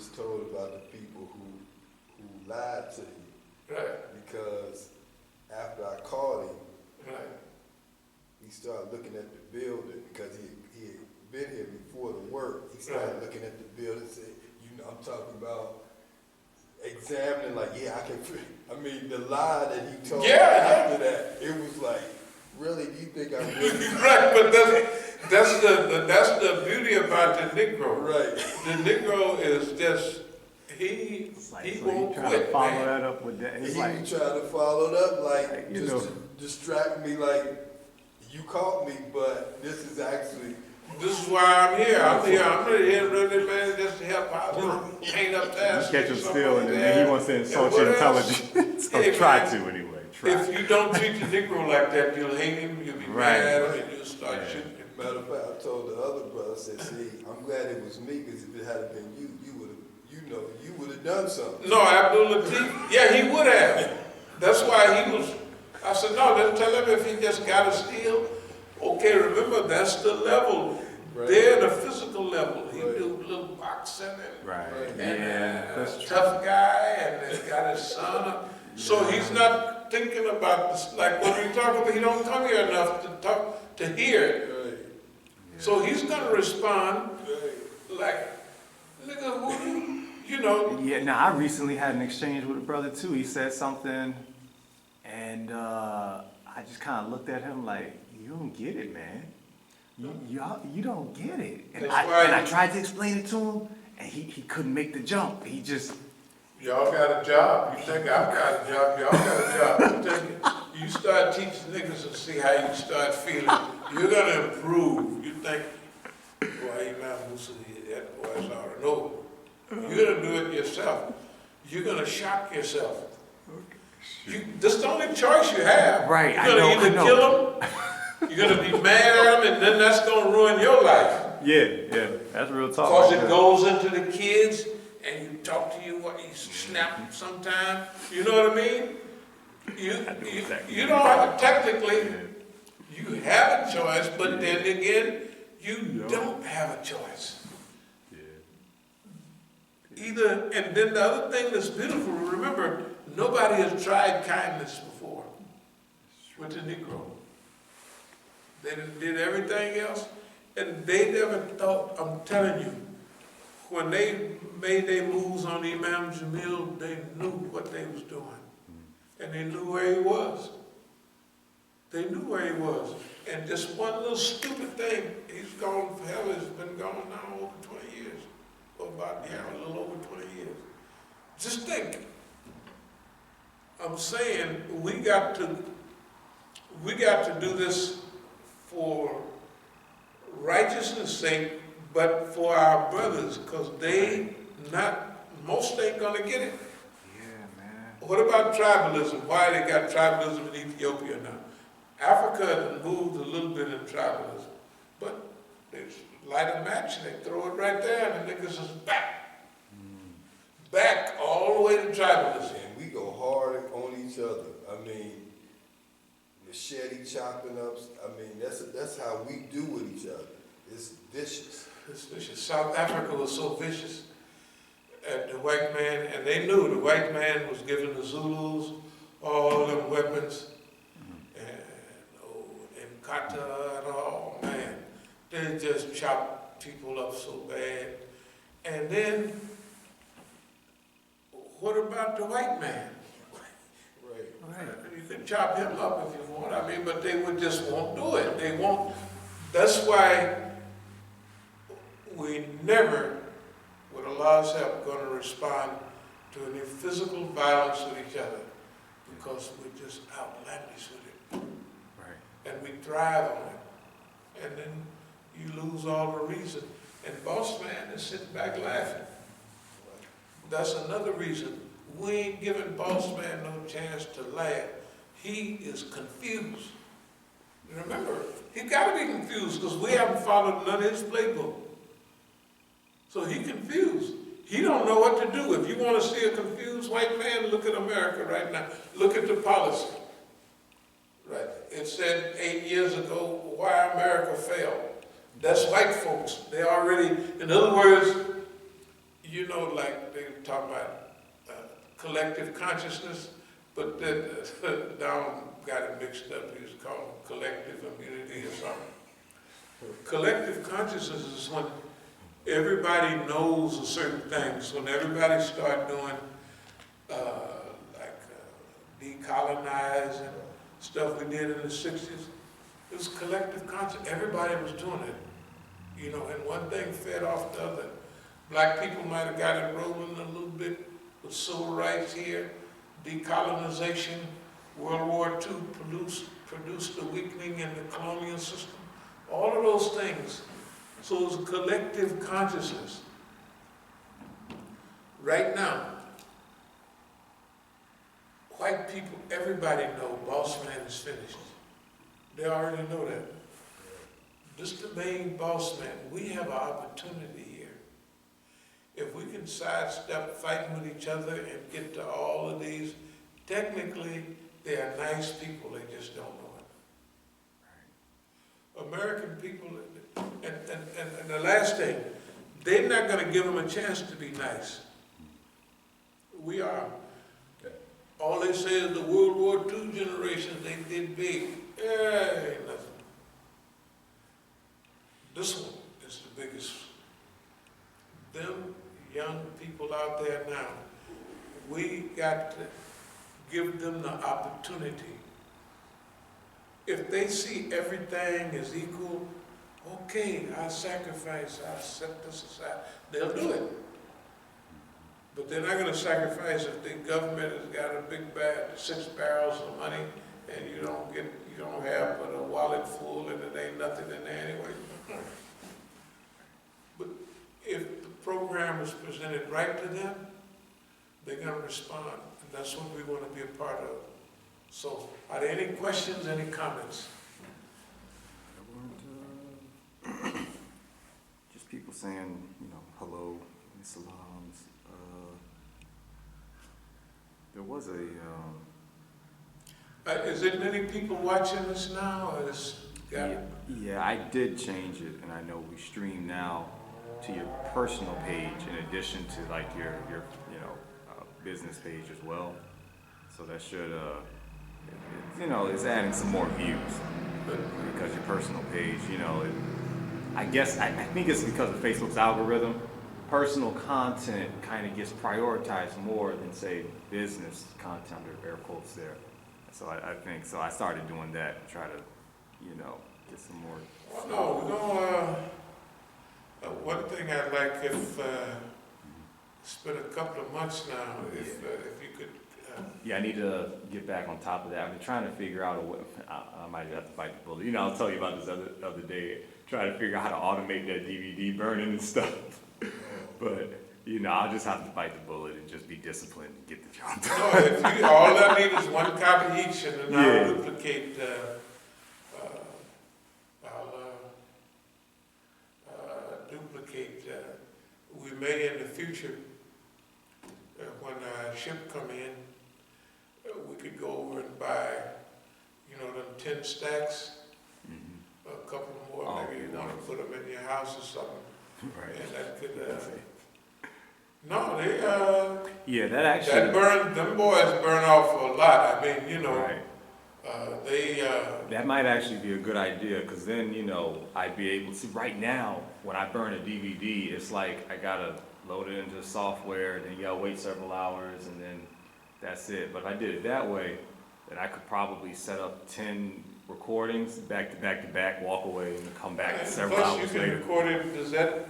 just told about the people who lied to you. Right. Because after I called him, Right. he started looking at the building because he had been here before the work. He started looking at the building and said, I'm talking about examining, like, I mean, the lie that he told me after that, it was like, really, do you think I'm really? Right, but that's the beauty about the Negro. Right. The Negro is just, he won't trying quit, to follow man. that up with that. It's He like, was trying to follow it up, like, you just know. to distract me, like, you caught me, but this is actually. This is why I'm here. I'm here really, man, just to help out. Paint up there. you catch him still, and then he wants to insult your intelligence. Or try to, anyway. If you don't treat the Negro like that, you'll hate him, you'll be mad at him, and you'll start shooting him. Matter of fact, I told the other brother, I said, see, I'm glad it was me, because if it had been you, you would have done something. No, Abdul Latif, yeah, he would have. That's why he was, I said, no, let's tell him if he just got a steal. Okay, remember, that's the level. Right. They're the physical level. He Right. do a little boxing and, Right. and That's true. tough guy, and he's got his son. So he's not thinking about this, like when we talk about, he don't come here enough to hear it. Right. So he's gonna respond Right. like, nigga, who you know? Yeah, now I recently had an exchange with a brother too. He said something, and I just kind of looked at him like, you don't get it, man. You don't get it. And I tried to explain it to him, and he couldn't make the jump. He just... Y'all got a job. You think I've got a job? Y'all got a job. I'm telling you, you start teaching niggas and see how you start feeling. You're gonna improve. You think, boy, Imam Musa, that boy's already know. You're gonna do it yourself. You're gonna shock yourself. This is the only choice you have. Right, You're gonna either kill him, you're gonna be mad at him, and then that's gonna ruin your life. Yeah, that's real talk. Because it goes into the kids, and you talk to you, you snap sometime. You know what I mean? You don't have technically, you have a choice, but then again, you don't have a choice. Either, and then the other thing that's beautiful, remember, nobody has tried kindness before with the Negro. They did everything else, and they never thought, I'm telling you, when they made their moves on Imam Jamil, they knew what they was doing. And they knew where he was. They knew where he was. And just one little stupid thing, he's gone forever, he's been gone now over 20 years. Or about, a little over 20 years. Just think. I'm saying we got to do this for righteousness' sake, but for our brothers, because most ain't gonna get it. Yeah, man. What about tribalism? Why they got tribalism in Ethiopia now? Africa has moved a little bit in tribalism, but they light a match and they throw it right there and the niggas is back. Back all the way to tribalism. And we go hard on each other. I mean, machete chopping ups. I mean, that's how we do with each other. It's vicious. It's vicious. South Africa was so vicious at the white man, and they knew the white man was giving the Zulus all them weapons, and kata and all, man. They just chopped people up so bad. And then, what about the white man? Right. You can chop him up if you want, but they won't do it. They won't. That's why we never, with Allah's help, going to respond to any physical violence with each other, because we're just outlandish with it. Right. And we thrive on it. And then you lose all the reason. And boss man is sitting back laughing. That's another reason. We ain't giving boss man no chance to laugh. He is confused. Remember, he got to be confused because we haven't followed none of his playbook. So he confused. He don't know what to do. If you want to see a confused white man, look at America right now. Look at the policy. Right. It said 8 years ago why America failed. That's white folks. They already, in other words, you know, like they talk about collective consciousness, but then Down got it mixed up. He was called collective immunity or something. Collective consciousness is when everybody knows a certain things. When everybody start doing decolonizing stuff we did in the 60s, it was collective consciousness. Everybody was doing it, you know, and one thing fed off the other. Black people might have got it rolling a little bit with civil rights here, decolonization, World War II produced the weakening in the colonial system, all of those things. So it was a collective consciousness. Right now, white people, everybody know boss man is finished. They already know that. This is the main boss man. We have an opportunity here. If we can sidestep fighting with each other and get to all of these, technically, they are nice people, they just don't know it. American people, and the last thing, they're not going to give them a chance to be nice. We are. All they say is the World War II generation, they did big. Ain't nothing. This one is the biggest. Them young people out there now, we got to give them the opportunity. If they see everything as equal, okay, I'll sacrifice, I'll set this aside. They'll do it. But they're not going to sacrifice if the government has got a big bag, 6 barrels of money, and you don't have but a wallet full, and it ain't nothing in there anyway. But if the program is presented right to them, they're going to respond, and that's what we want to be a part of. So, are there any questions, any comments? Just people saying, you know, hello, salams. There was Is there many people watching this now? Or yeah, I did change it, and I know we stream now to your personal page in addition to like your business page as well. So that should it's adding some more views because your personal page, I think it's because of Facebook's algorithm. Personal content kind of gets prioritized more than, say, business content, or air quotes there. So I think, so I started doing that to try to, get some more. Well, no, one thing I'd like, if it's been a couple of months now, if you could. Yeah, I need to get back on top of that. I've been trying to figure out a way. I might have to bite the bullet. I'll tell you about this other day. Trying to figure out how to automate that DVD burning and stuff. But, I'll just have to bite the bullet and just be disciplined and get the job done. No, all I need is one copy each, and then I'll duplicate. We may in the future, when a ship come in, we could go over and buy, them 10 stacks, a couple more, maybe you want to put them in your house or something. Right. And that could, no, they, that actually, them boys burn off a lot. I mean, right. That might actually be a good idea, because then, I'd be able to see. Right now, when I burn a DVD, it's like I gotta load it into the software, and then you gotta wait several hours, and then that's it. But if I did it that way, then I could probably set up 10 recordings back to back to back, walk away, and come back several hours later. Plus, you can record it. Does that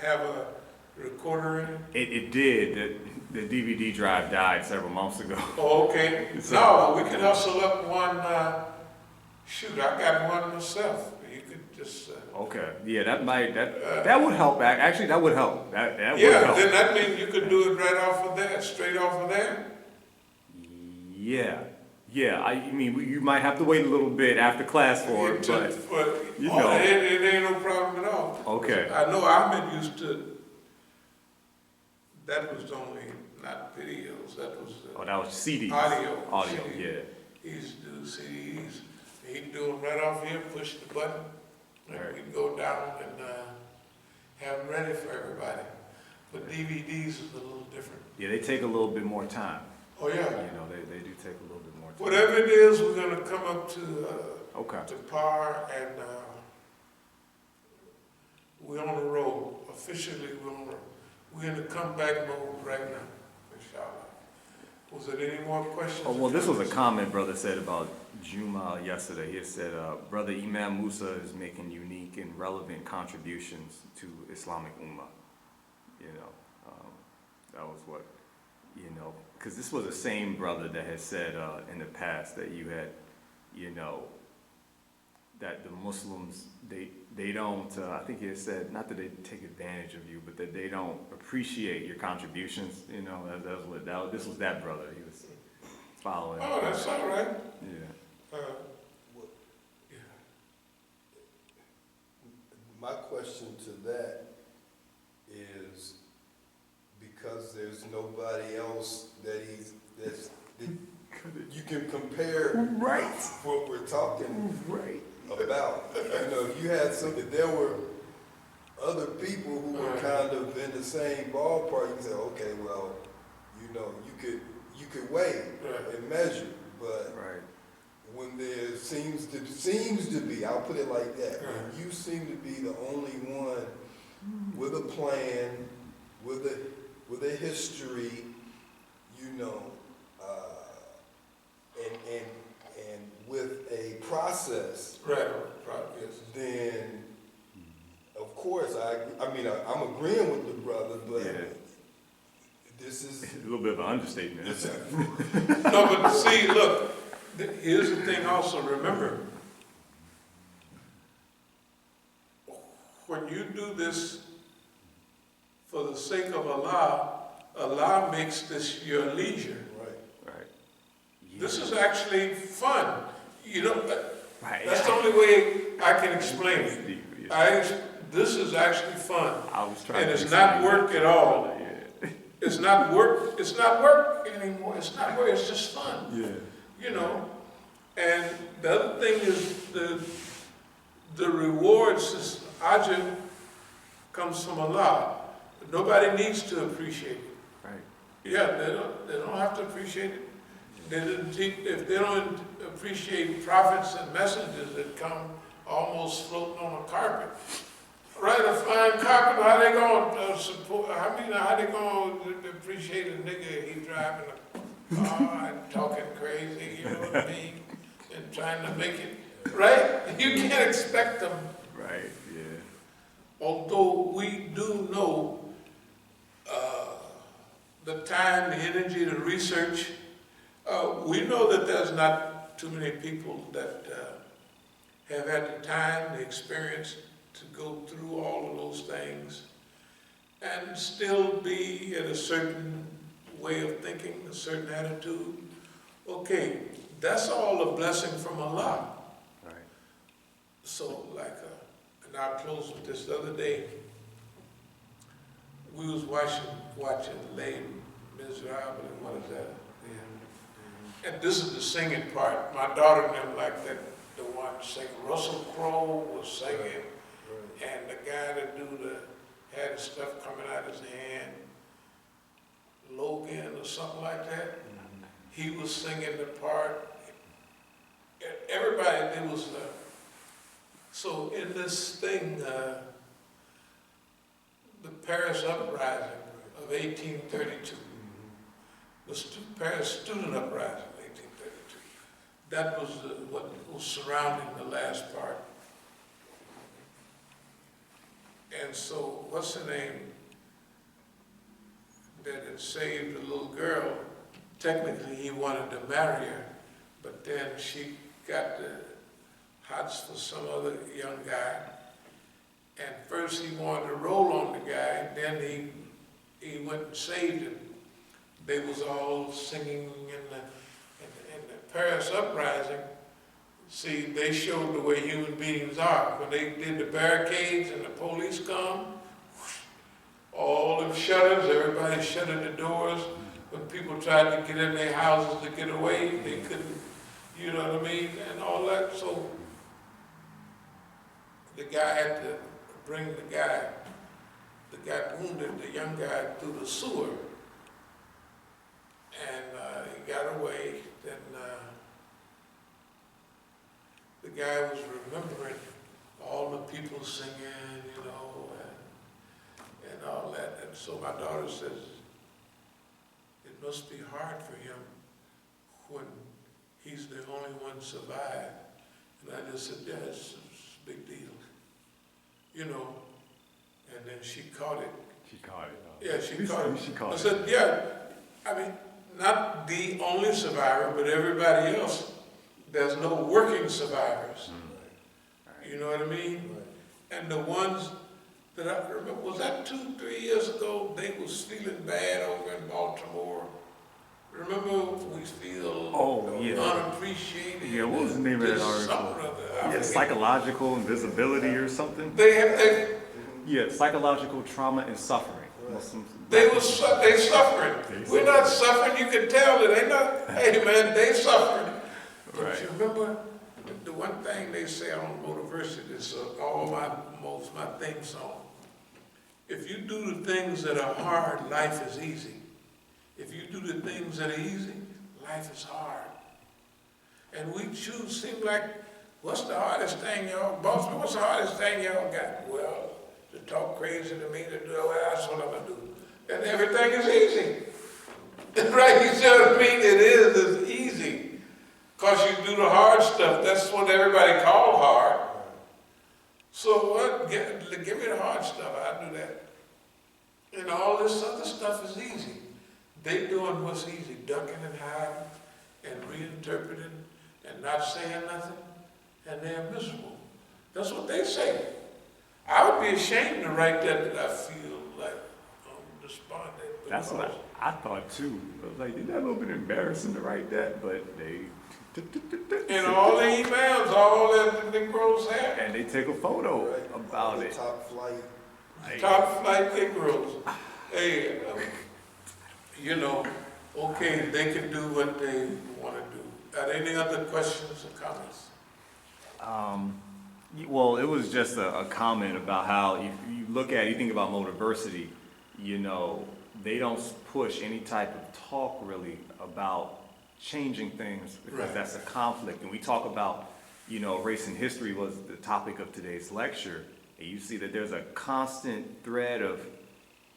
have a recorder in it? It did. The DVD drive died several months ago. Oh, okay. No, we could hustle up one. Shoot, I got one myself. You could just. Okay. Yeah, that would help. Actually, that would help. That would help. Then that means you could do it right off of there, straight off of there. Yeah. I mean, you might have to wait a little bit after class for it, but it ain't no problem at all. Okay. I know Ahmed used to. That was only not videos. That was. That was CDs. Audio, CDs. Yeah. He used to do CDs. He'd do them right off here, push the button, and we'd go down and have them ready for everybody. But DVDs is a little different. Yeah, they take a little bit more time. Oh, yeah. You know, they do take a little bit more time. Whatever it is, we're gonna come up to Okay. par, and we're on the road. Officially, we're in the comeback mode right now, inshallah. Was there any more questions? Oh, well, this was a comment brother said about Juma yesterday. He had said, Brother Imam Musa is making unique and relevant contributions to Islamic Ummah. You know, that was what, you know, because this was the same brother that had said in the past that you had, you know, that the Muslims, they don't, I think he had said, not that they take advantage of you, but that they don't appreciate your contributions, you know, this was that brother, he was following. Oh, that's all right. Yeah. Yeah. My question to that is, because there's nobody else that you can compare Right. what we're talking Right. about. You know, if you had if there were other people who were kind of in the same ballpark, you could say, okay, well, you know, you could weigh and measure, but Right. when there seems to be, I'll put it like that, when you seem to be the only one with a plan, with a history, you know, and with a process, Right, yes. then of course I mean I'm agreeing with the brother, but Yeah. this is A little bit of an understatement. No, but see, look, here's the thing also, remember, when you do this for the sake of Allah, Allah makes this your leisure. Right. This is actually fun. You know, Right. that's the only way I can explain it. Yeah. This is actually fun. I was trying And to it's not explain work that at to all. brother, yeah. It's not work anymore. It's not work, it's just fun. Yeah. You know, and the other thing is the rewards, this ajr comes from Allah. Nobody needs to appreciate it. Right. Yeah, they don't have to appreciate it. If they don't appreciate prophets and messengers that come almost floating on a carpet, right, a fine carpet, how they gonna support, how they gonna appreciate a nigga, he driving a car and talking crazy, you know what I mean? And trying to make it, right? You can't expect them. Right, yeah. Although we do know the time, the energy, the research, we know that there's not too many people that have had the time, the experience to go through all of those things and still be in a certain way of thinking, a certain attitude. Okay, that's all a blessing from Allah. Right. So, like, and I'll close with this. The other day, we was watching Les Miserables, and what is that? Yeah. And this is the singing part. My daughter didn't like that, the one singing. Russell Crowe was singing, and the guy that had the stuff coming out of his hand, Logan or something like that, he was singing the part. Everybody, there was, so in this thing, the Paris uprising of 1832, the Paris student uprising of 1832, that was what was surrounding the last part. And so, what's her name that had saved the little girl? Technically, he wanted to marry her, but then she got the hots for some other young guy. And first he wanted to roll on the guy, and then he went and saved him. They was all singing in the Paris uprising. See, they showed the way human beings are. When they did the barricades and the police come, all them shutters, everybody shuttered the doors. When people tried to get in their houses to get away, they couldn't, you know what I mean, and all that. So the guy had to bring the guy that got wounded, the young guy, through the sewer. And he got away. Then the guy was remembering all the people singing, you know, and all that. And so my daughter says, it must be hard for him when he's the only one survived. And I just said, yeah, it's a big deal, you know. And then she caught it. She caught it. Yeah, she caught it. She caught I it. said, yeah, I mean, not the only survivor, but everybody else. There's no working survivors. You know what I mean? And the ones that I remember, was that 2-3 years ago, they was feeling bad over in Baltimore. Remember, we feel unappreciated. Yeah, what was the name of that article? Yeah, psychological invisibility or something? Yeah, psychological trauma and suffering. They suffering. We're not suffering. You can tell that they not. Hey man, they suffering. But you remember the one thing they say on Motiversity is all my theme song. If you do the things that are hard, life is easy. If you do the things that are easy, life is hard. And we choose, seem like, what's the hardest thing y'all, boss, what's the hardest thing y'all got? Well, to talk crazy to me, to do, well, that's what I'm gonna do. And everything is easy. Right, you see what I mean? It is, it's easy. Because you do the hard stuff, that's what everybody call hard. So what, give me the hard stuff, I do that. And all this other stuff is easy. They doing what's easy, ducking and hiding and reinterpreting and not saying nothing, and they're miserable. That's what they say. I would be ashamed to write that I feel like I'm despondent. That's what I thought too. I was like, isn't that a little bit embarrassing to write that? But they... And all the emails, all that the Negroes have. And they take a photo about it. Top flight. Top flight Negroes. Hey, you know, okay, they can do what they want to do. Are there any other questions or comments? Well, it was just a comment about how if you look at, you think about Motiversity, you know, they don't push any type of talk really about changing things because that's a conflict. And we talk about, you know, race and history was the topic of today's lecture. And you see that there's a constant thread of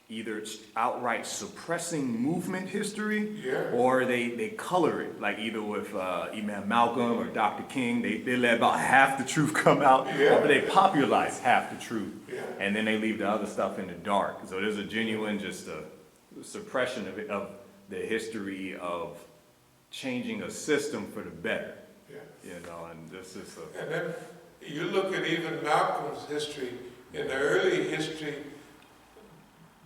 either outright suppressing movement history, or they color it, like either with Imam Malcolm or Dr. King, they let about half the truth come out, or they popularize half the truth, and then they leave the other stuff in the dark. So there's a genuine just a suppression of the history of changing a system for the better, you know, and this is a... And then you look at even Malcolm's history, in the early history,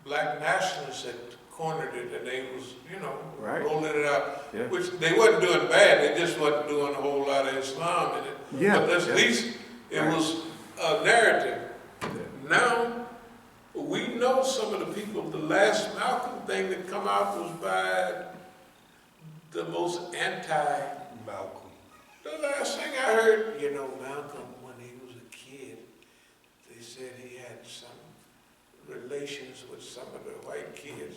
black nationalists had cornered it and they was, you know, rolling it out, which they wasn't doing bad, they just wasn't doing a whole lot of Islam in it. But at least it was a narrative. Now, we know some of the people, the last Malcolm thing that come out was by the most anti-Malcolm. The last thing I heard, you know, Malcolm, when he was a kid, they said he had some relations with some of the white kids.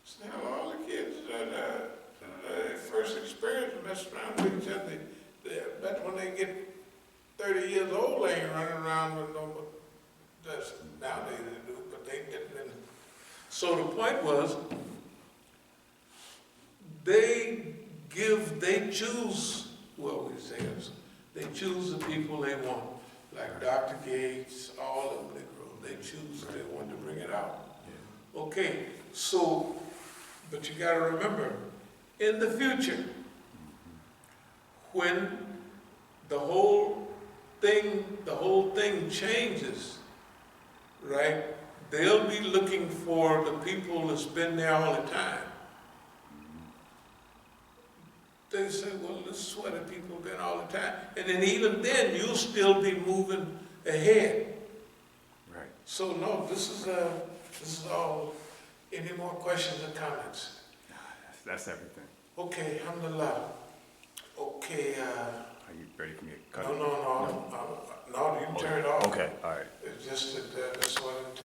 So now all the kids that first experience mess around with each other, they bet when they get 30 years old, they ain't running around with no, that's nowadays they do, but they didn't. So the point was, they choose, well, we say this, they choose the people they want, like Dr. Gates, all of them, they choose, they want to bring it out. Okay, so, but you gotta remember, in the future, when the whole thing changes, right, they'll be looking for the people that's been there all the time. They say, well, this is where the people have been all the time. And then even then, you'll still be moving ahead. Right. So no, this is all. Any more questions or comments? That's everything. Okay, alhamdulillah. Okay. Are you ready for me to cut it? No, you can turn it off. Okay, all right. It's just that that's what